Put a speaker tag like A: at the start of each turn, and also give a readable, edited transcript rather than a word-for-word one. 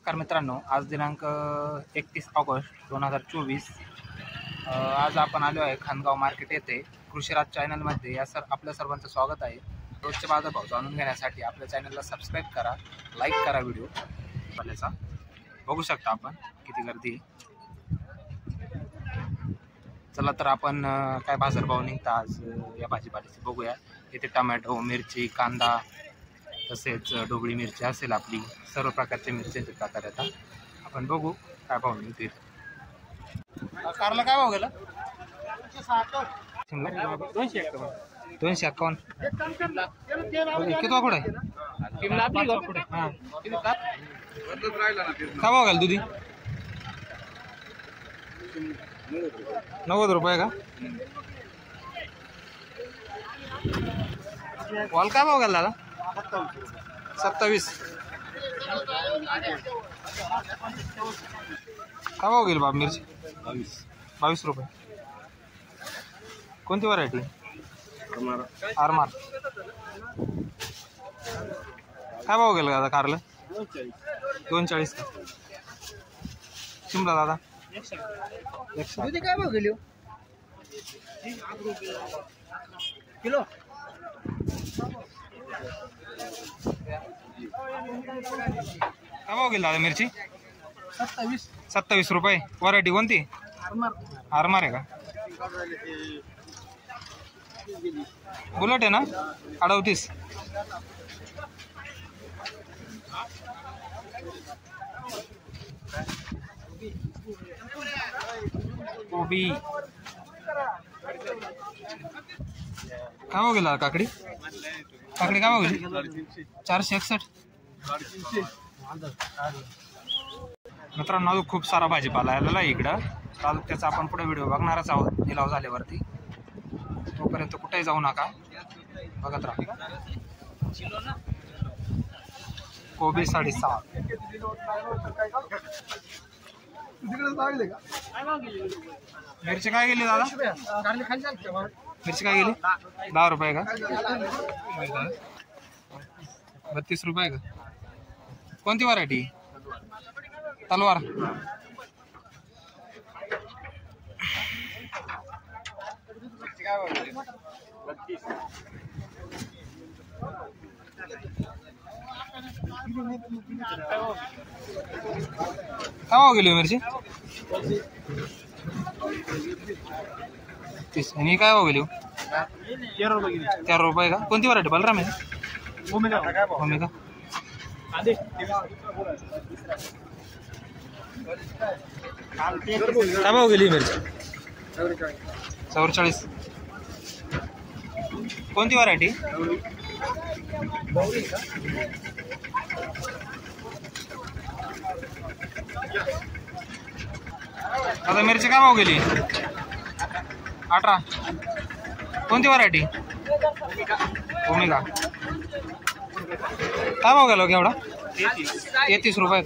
A: नमस्कार मित्रांनो, आज दिनांक 31 ऑगस्ट 2024। आज आपण आलो आहे खानगाव मार्केट येथे कृषीराज चॅनलमध्ये। आपल्या सर्वांचं स्वागत आहे। रोजचे बाजारभाव जाणून घेण्यासाठी आपल्या चॅनलला सबस्क्राईब करा, लाईक करा। व्हिडिओ पाल्याचा बघू शकता आपण किती गर्दी आहे। चला तर आपण काय बाजारभाव निघता आज या भाजीपाल्याचे बघूया। इथे टोमॅटो, मिरची, कांदा तसेच ढोबळी मिरची असेल, आपली सर्व प्रकारचे मिरच्यांचे प्रकार येतात। आपण बघू काय भाव मिळतील। कारला काय भाव गेला? 251 किती कुठे काय भाव गेला? दुधी 90 रुपये का? वाल काय भाव गेला दादा? 27 काय भाव गेली बाब मिरची? 22 रुपये। कोणती व्हरायटी? आरमार। काय भाव गेला दादा कारला? 240 का? शिमला दादा 100 काय भाव गेली किलो? काय भाव गेला दादा मिरची? 27 रुपये। व्हरायटी कोणती? आरमार आहे का? बुलेट आहे ना? 38 कोबी काय भाव गेला? काकडी काय भाव गेली? 461। मित्रांनो खूप सारा भाजीपाला आलेला आहे इकडं। चालू त्याचा आपण पुढे व्हिडिओ बघणारच आहोत निलाव झाल्यावरती। तोपर्यंत कुठेही जाऊ नका, बघत राहा। कोबी 6.5। मिरची काय गेली दादा? मिरची काय गेली? 10 रुपये का? 32 रुपये का? कोणती व्हरायटी? तलवार। काय भाव गेली मिरची? 30। आणि काय भाव गेली? 13 रुपये का? कोणती व्हरायटी? बलराम आहे? ओमेगा। काय भाव गेली मिरची? 44। कोणती व्हरायटी? आता मिरची काय भाव गेली? 18। कोणती व्हरायटी? ओमेगा। काय भाव गेला एवढा? 33 रुपये।